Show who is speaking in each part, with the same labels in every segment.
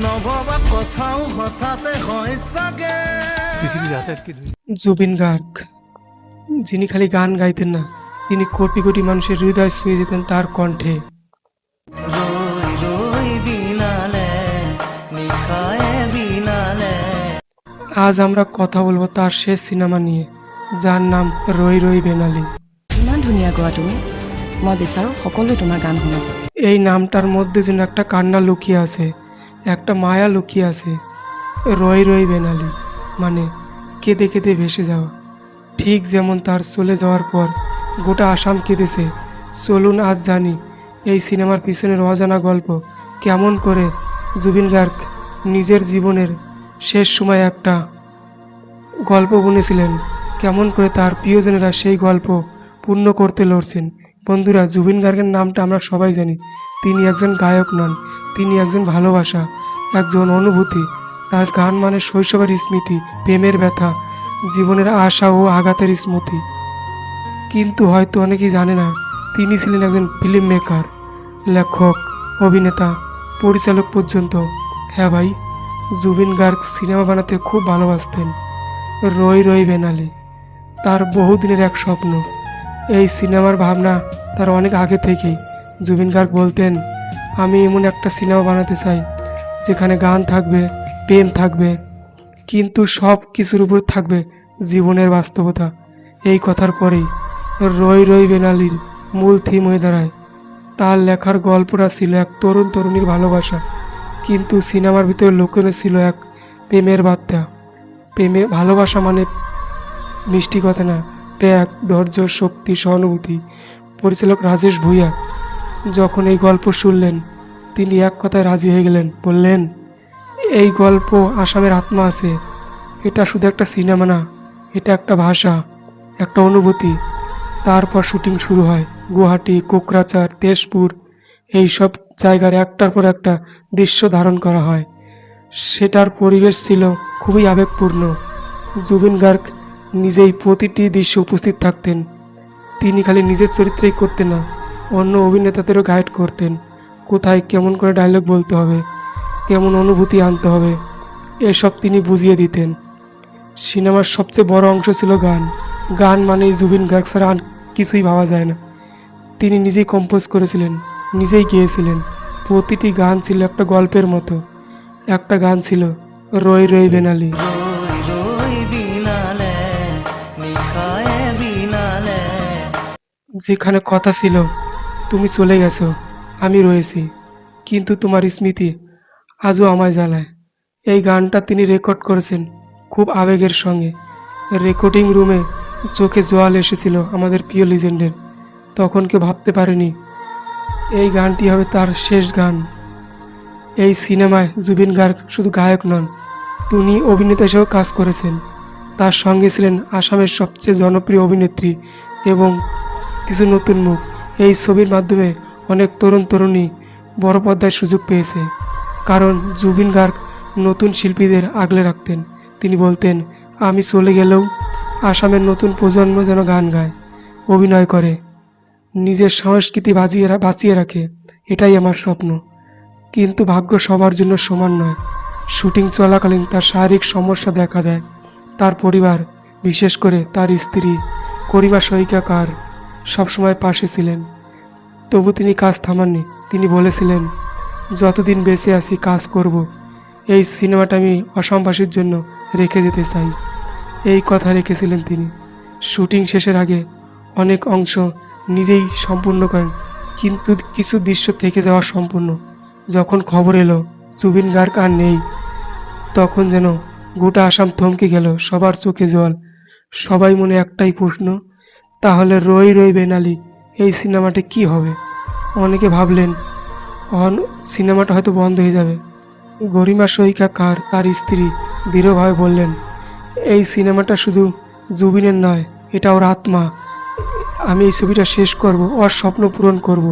Speaker 1: নভবা কথাও হঠাতে হয় চাগে।
Speaker 2: জুবিন গার্গ, যিনি খালি গান গাইতেন না, তিনি কোটি কোটি মানুষের হৃদয় ছুঁয়ে যেতেন তার কণ্ঠে।
Speaker 1: রই রই বিনালে নিশায় বিনালে।
Speaker 2: আজ আমরা কথা বলবো তার শেষ সিনেমা নিয়ে, যার নাম রই রই বেনালি।
Speaker 3: ইমান ধুনীয়া গোৱা তুমি, মই বিচাৰোঁ সকলোৱে তোমাৰ গান শুনক।
Speaker 2: এই নামটার মধ্যে যেন একটা কান্না লুকিয়ে আছে, একটা মায়া লুকিয়ে আছে। রই রই বেনালি মানে কেঁদে কেঁদে ভেসে যাওয়া। ঠিক যেমন তার চলে যাওয়ার পর গোটা আসাম কেঁদেছে। চলুন আজ জানি এই সিনেমার পিছনের অজানা গল্প, কেমন করে জুবিন গার্গ নিজের জীবনের শেষ সময় একটা গল্প বুনেছিলেন, কেমন করে তার প্রিয়জনেরা সেই গল্প পূর্ণ করতে লড়ছেন। বন্ধুরা, জুবিন গার্গের নামটা আমরা সবাই জানি। তিনি একজন গায়ক নন, তিনি একজন ভালোবাসা, একজন অনুভূতি। তার গান মানে শৈশবের স্মৃতি, প্রেমের ব্যথা, জীবনের আশা ও আঘাতের স্মৃতি। কিন্তু হয়তো অনেকেই জানে না, তিনি ছিলেন একজন ফিল্ম মেকার, লেখক, অভিনেতা, পরিচালক পর্যন্ত। হ্যাঁ ভাই, জুবিন গার্গ সিনেমা বানাতে খুব ভালোবাসতেন। রই রই বেনালি তার বহুদিনের এক স্বপ্ন। এই সিনেমার ভাবনা তার অনেক আগে থেকেই। জুবিন গার্গ বলতেন, আমি এমন একটা সিনেমা বানাতে চাই যেখানে গান থাকবে, প্রেম থাকবে, কিন্তু সব কিছুর উপর থাকবে জীবনের বাস্তবতা। এই কথার পরেই রই রই বেনালির মূল থিম হয়ে দাঁড়ায়। তার লেখার গল্পটা ছিল এক তরুণ তরুণীর ভালোবাসা, কিন্তু সিনেমার ভিতরে লুকোনো ছিল এক প্রেমের বার্তা। ভালোবাসা মানে মিষ্টি কথা না, ত্যাগ, ধৈর্য, শক্তি, সহানুভূতি। পরিচালক রাজেশ ভূঁইয়া যখন এই গল্প শুনলেন, তিনি এক কথায় রাজি হয়ে গেলেন। বললেন, এই গল্প আসামের আত্মা আছে। এটা শুধু একটা সিনেমা না, এটা একটা ভাষা, একটা অনুভূতি। তারপর শুটিং শুরু হয়। গুয়াহাটি, কোকরাঝার, তেজপুর, এই সব জায়গার একটার পর একটা দৃশ্য ধারণ করা হয়। সেটার পরিবেশ ছিল খুবই আবেগপূর্ণ। জুবিন গার্গ নিজেই প্রতিটি দৃশ্যে উপস্থিত থাকতেন। তিনি খালি নিজের চরিত্রেই করতেন না, অন্য অভিনেতাদেরও গাইড করতেন। কোথায় কেমন করে ডায়লগ বলতে হবে, কেমন অনুভূতি আনতে হবে, এসব তিনি বুঝিয়ে দিতেন। সিনেমার সবচেয়ে বড় অংশ ছিল গান। গান মানেই জুবিন গার্গ ছাড়া আর কিছুই ভাবা যায় না। তিনি নিজেই কম্পোজ করেছিলেন, নিজেই গেয়েছিলেন। প্রতিটি গান ছিল একটা গল্পের মতো। একটা গান ছিল রই রই বেনালি।
Speaker 1: রই রই বিনালে নিশায় বিনালে।
Speaker 2: যেখানে কথা ছিল, তুমি চলে গেছো, আমি রয়েছি, কিন্তু তোমার স্মৃতি আজও আমায় জ্বালায়। এই গানটা তিনি রেকর্ড করেছেন খুব আবেগের সঙ্গে। রেকর্ডিং রুমে চোখে জল এসেছিল আমাদের প্রিয় লিজেন্ডের। তখন কেউ ভাবতে পারেনি এই গানটি হবে তার শেষ গান। এই সিনেমায় জুবিন গার্গ শুধু গায়ক নন, তিনি অভিনেতা হিসেবেও কাজ করেছেন। তার সঙ্গে ছিলেন আসামের সবচেয়ে জনপ্রিয় অভিনেত্রী এবং কিছু নতুন মুখ। এই ছবির মাধ্যমে অনেক তরুণ তরুণী বড় পর্দায় সুযোগ পেয়েছে, কারণ জুবিন গার্গ নতুন শিল্পীদের আগলে রাখতেন। তিনি বলতেন, আমি চলে গেলেও আসামের নতুন প্রজন্ম যেন গান গায়, অভিনয় করে, নিজের সংস্কৃতি বাঁচিয়ে রাখে। এটাই আমার স্বপ্ন। কিন্তু ভাগ্য সবার জন্য সমান নয়। শুটিং চলাকালীন তার শারীরিক সমস্যা দেখা দেয়। তার পরিবার, বিশেষ করে তার স্ত্রী করিমা সৈকাকার সবসময় পাশে ছিলেন। তবু তিনি কাজ থামাননি। তিনি বলেছিলেন, যতদিন বেঁচে আছি কাজ করব। এই সিনেমাটা আমি অসমবাসীর জন্য রেখে যেতে চাই। এই কথা রেখেছিলেন তিনি। শুটিং শেষের আগে অনেক অংশ নিজেই সম্পূর্ণ করেন, কিন্তু কিছু দৃশ্য থেকে যাওয়া সম্পূর্ণ। যখন খবর এলো জুবিন গার্গ আর নেই, তখন যেন গোটা আসাম থমকে গেল। সবার চোখে জল, সবাই মনে একটাই প্রশ্ন, তাহলে রই রই বেনালি এই সিনেমাটা কি হবে? অনেকে ভাবলেন সিনেমাটা হয়তো বন্ধ হয়ে যাবে। গরিমা সৈকাকার তার স্ত্রী দৃঢ়ভাবে বললেন, এই সিনেমাটা শুধু জুবিনের নয়, এটা ওর আত্মা। আমি এই ছবিটা শেষ করব, ওর স্বপ্ন পূরণ করব।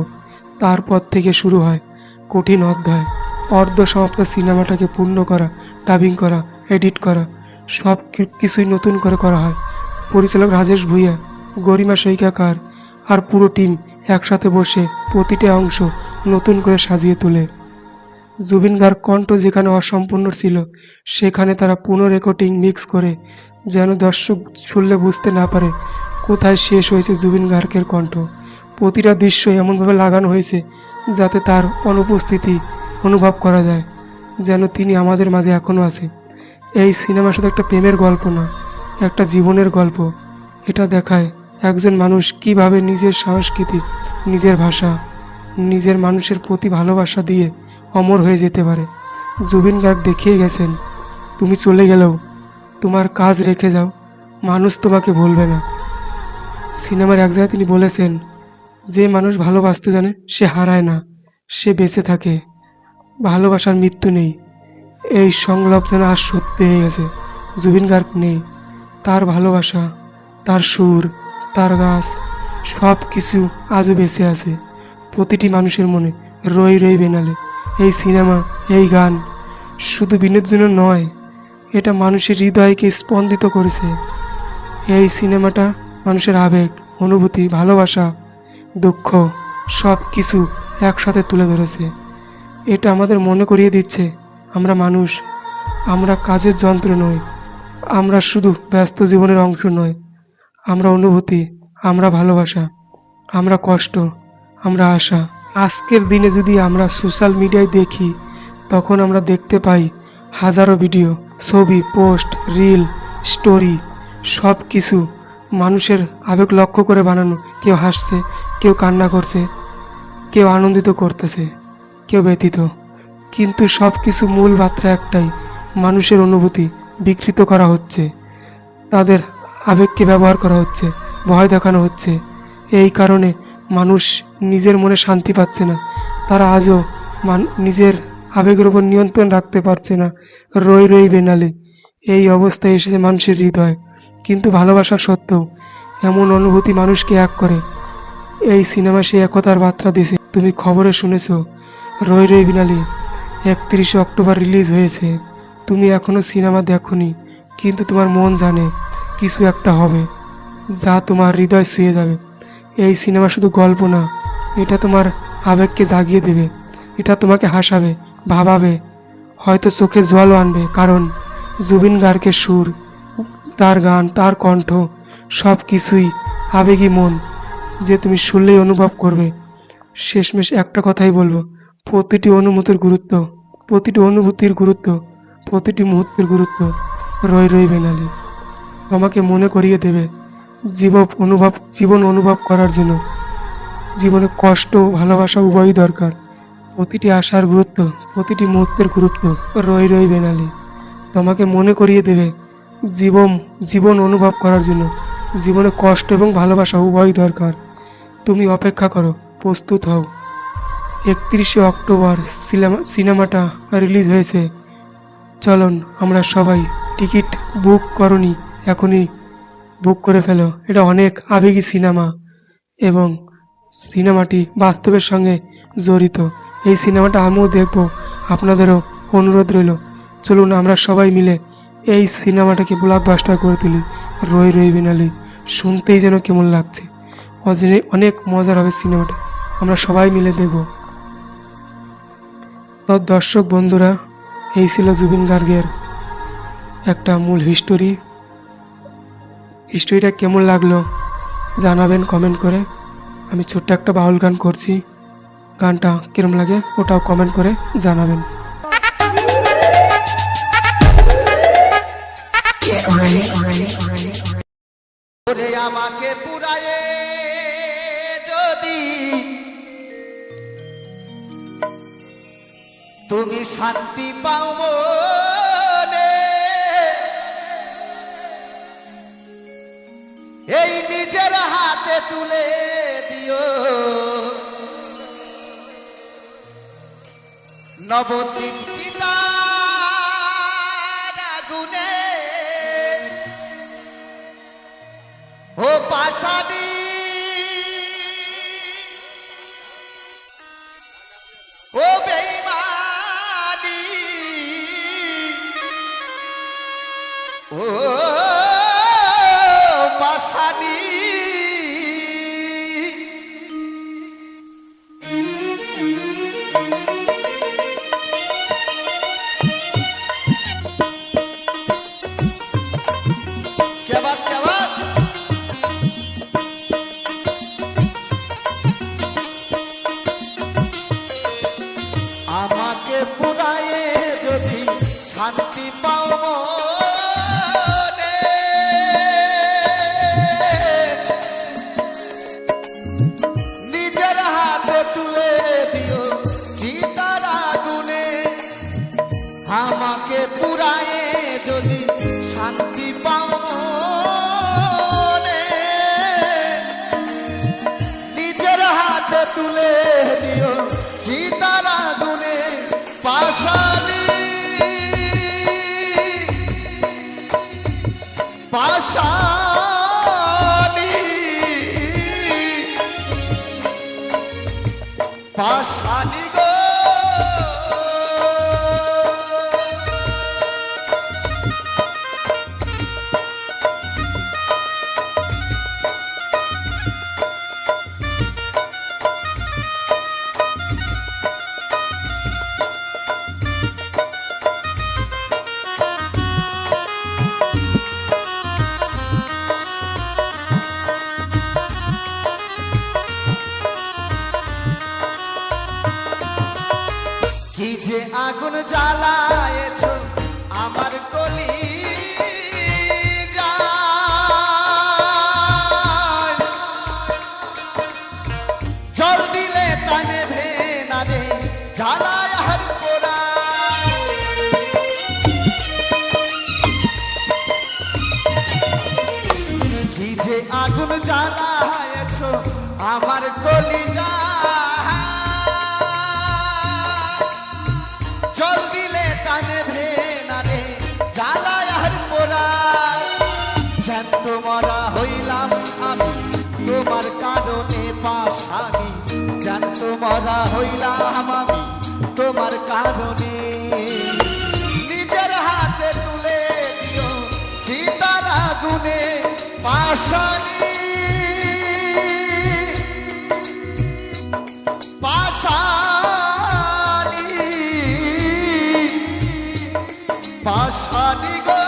Speaker 2: তারপর থেকে শুরু হয় কঠিন অধ্যায়। অর্ধ সমাপ্ত সিনেমাটাকে পূর্ণ করা, ডাবিং করা, এডিট করা, সব কিছুই নতুন করে করা হয়। পরিচালক রাজেশ ভূঁইয়া, গরিমা সৈকাকার আর পুরো টিম একসাথে বসে প্রতিটা অংশ নতুন করে সাজিয়ে তোলে। জুবিন গার্গ কণ্ঠ যেখানে অসম্পূর্ণ ছিল সেখানে তারা পুনঃরেকর্ডিং মিক্স করে যেন দর্শক শুনলে বুঝতে না পারে কোথায় শেষ হয়েছে জুবিন গার্গের কণ্ঠ। প্রতিটা দৃশ্য এমনভাবে লাগানো হয়েছে যাতে তার অনুপস্থিতি অনুভব করা যায়, যেন তিনি আমাদের মাঝে এখনও আছে। এই সিনেমা শুধু একটা প্রেমের গল্প না, একটা জীবনের গল্প। এটা দেখায় একজন মানুষ কিভাবে নিজের সংস্কৃতি, নিজের ভাষা, নিজের মানুষের প্রতি ভালোবাসা দিয়ে অমর হয়ে যেতে পারে। জুবিন গার্গ দেখিয়ে গেছেন, তুমি চলে গেলেও তোমার কাজ রেখে যাও, মানুষ তোমাকে বলবে না। সিনেমার এক জায়গায় তিনি বলেছেন, যে মানুষ ভালোবাসতে জানে সে হারায় না, সে বেঁচে থাকে, ভালোবাসার মৃত্যু নেই। এই সংলাপ যেন আজ সত্যি হয়ে গেছে। জুবিন গার্গ নেই, তার ভালোবাসা, তার সুর, তার গাছ, সব কিছু আজও বেঁচে আছে প্রতিটি মানুষের মনে। রই রই বেনালে এই সিনেমা, এই গান শুধু বিনোদনের নয়, এটা মানুষের হৃদয়কে স্পন্দিত করেছে। এই সিনেমাটা মানুষের আবেগ, অনুভূতি, ভালোবাসা, দুঃখ সব কিছু একসাথে তুলে ধরেছে। এটা আমাদের মনে করিয়ে দিচ্ছে আমরা মানুষ, আমরা কাজের যন্ত্র নই, আমরা শুধু ব্যস্ত জীবনের অংশ নয়। আমরা অনুভূতি, আমরা ভালোবাসা, আমরা কষ্ট, আমরা আশা। আজকের দিনে যদি আমরা সোশ্যাল মিডিয়ায় দেখি, তখন আমরা দেখতে পাই হাজারো ভিডিও, ছবি, পোস্ট, রিল, স্টোরি, সব কিছু মানুষের আবেগ লক্ষ্য করে বানানো। কেউ হাসছে, কেউ কান্না করছে, কেউ আনন্দিত করতেছে, কেউ ব্যথিত, কিন্তু সব কিছু মূল মাত্রা একটাই, মানুষের অনুভূতি বিকৃত করা হচ্ছে, তাদের আবেগকে ব্যবহার করা হচ্ছে, ভয় দেখানো হচ্ছে। এই কারণে মানুষ নিজের মনে শান্তি পাচ্ছে না, তারা আজও নিজের আবেগের উপর নিয়ন্ত্রণ রাখতে পারছে না। রই রই বেনালে এই অবস্থায় এসেছে মানুষের হৃদয়। কিন্তু ভালোবাসা সত্ত্বেও এমন অনুভূতি মানুষকে এক করে। এই সিনেমা সে একতার বার্তা দিছে। তুমি খবরে শুনেছ রই রই বেনালে 31শে অক্টোবর রিলিজ হয়েছে। তুমি এখনও সিনেমা দেখোনি, কিন্তু তোমার মন জানে কিছু একটা হবে যা তোমার হৃদয় ছুঁয়ে যাবে। এই সিনেমা শুধু গল্প না, এটা তোমার আবেগকে জাগিয়ে দেবে, এটা তোমাকে হাসাবে, ভাবাবে, হয়তো চোখে জলও আনবে। কারণ জুবিন গার্গের সুর, তার গান, তার কণ্ঠ সব কিছুই আবেগী মন, যে তুমি শুনলেই অনুভব করবে। শেষমেশ একটা কথাই বলবো, প্রতিটি অনুভূতির গুরুত্ব, প্রতিটি অনুভূতির গুরুত্ব, প্রতিটি মুহূর্তের গুরুত্ব রই রই বেনালি তোমাকে মনে করিয়ে দেবে জীবন অনুভব করার জন্য জীবনে কষ্ট, ভালোবাসা উভয়ই দরকার। প্রতিটি আশার গুরুত্ব, প্রতিটি মুহূর্তের গুরুত্ব রই রই বেনালি তোমাকে মনে করিয়ে দেবে জীবন অনুভব করার জন্য জীবনে কষ্ট এবং ভালোবাসা উভয়ই দরকার। তুমি অপেক্ষা করো, প্রস্তুত হও। 31শে অক্টোবর সিনেমাটা রিলিজ হয়েছে। চলুন আমরা সবাই, টিকিট বুক করনি এখনই বুক করে ফেলো। এটা অনেক আবেগী সিনেমা এবং সিনেমাটি বাস্তবের সঙ্গে জড়িত। এই সিনেমাটা আমিও দেখব, আপনাদেরও অনুরোধ রইল। চলুন আমরা সবাই মিলে এই সিনেমাটাকে ব্লকবাস্টার করে তুলি। রই রই বেনালি শুনতেই যেন কেমন লাগছে, অনেক মজার হবে সিনেমাটা, আমরা সবাই মিলে দেখব। তো দর্শক বন্ধুরা, এই ছিল জুবিন গার্গের একটা মূল হিস্টোরিটা কেমন লাগলো জানাবেন কমেন্ট করে। আমি ছোট্ট একটা বাউল গান করছি, গানটা কিরম লাগে ওটাও কমেন্ট করে জানাবেন।
Speaker 1: ওরে আমাকে পুরায়ে যদি তুমি শান্তি পাও মনে, এই নিজের হাতে তুলে দিও নবদ্বীপ চিতার আগুনে, ও পাশানি ও বেঈমানি, ও পাশানি পুরায়ে যদি শান্তি পাও মনে, নিজের হাতে তুলে দিও চিতার আগুনে, আমাকে পুরায়ে যদি শান্তি পাও মনে, নিজের হাতে তুলে দিও চিতার আগুনে। পাশানি পাশানি পাশানি গো, কি যে আগুন জ্বালায়েছ আমার কলি যায়, জল দিলে তা নেভে না রে, জ্বালায় আর পোড়ায়। কি যে আগুন জ্বালায়েছ আমার কলি যায়, জল দিলে তা নেভে না রে, জ্বালায় আর পোড়ায়। জ্যান্ত মরা হইলাম আমি তোমার কারণে পাশানি, জ্যান্ত মরা হইলাম আমি তোমার কারণে, নিজের হাতে তুলে দিও চিতার আগুনে। পাশানি পাশানি পাশানি গো,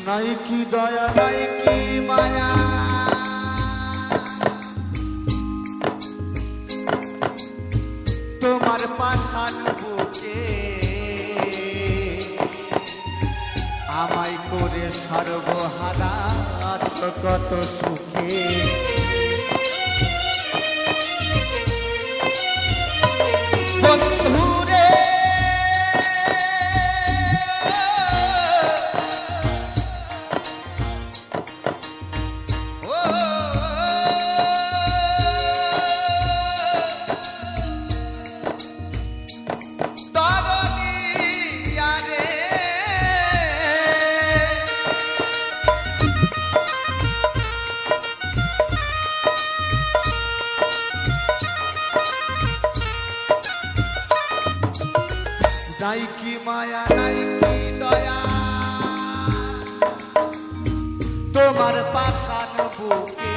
Speaker 1: নাই কি দয়া নাই কি মায়া, তোমার পাশান বুকে আমায় করে সর্বহারা আছো কত সুখে। বন্ধুরে নাই কি মায়া নাই কি দয়া, তোমার পাশান বুকে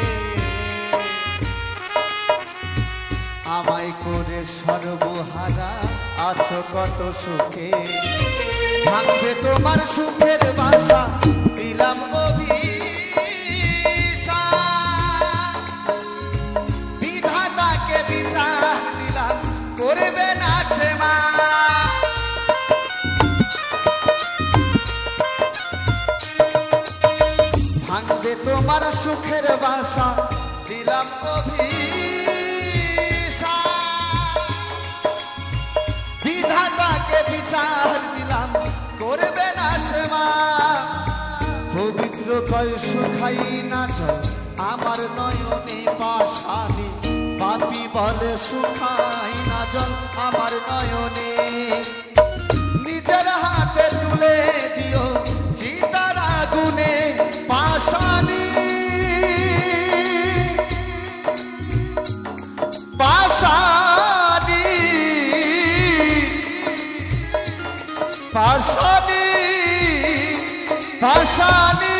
Speaker 1: আমায় করে সর্বহারা আছো কত সুখে। ভাঙবে তোমার সুখের বাসা দিলাম অভিশাপ, বিধাতাকে বিচার দিলাম করবে না সে মা। ভাঙবে তোমার সুখের বাসা দিলাম অভিশাপ, বিধাতাকে বিচার দিলাম করবে না সে মা। পবিত্র কয় সুখাই না জল আমার নয়নে পাশানি, পাপী বলে সুখাই না জল আমার নয়নে, নিজের হাতে তুলে দিও চিতার আগুনে। পাশানি পাশানি পাশানি পাশানি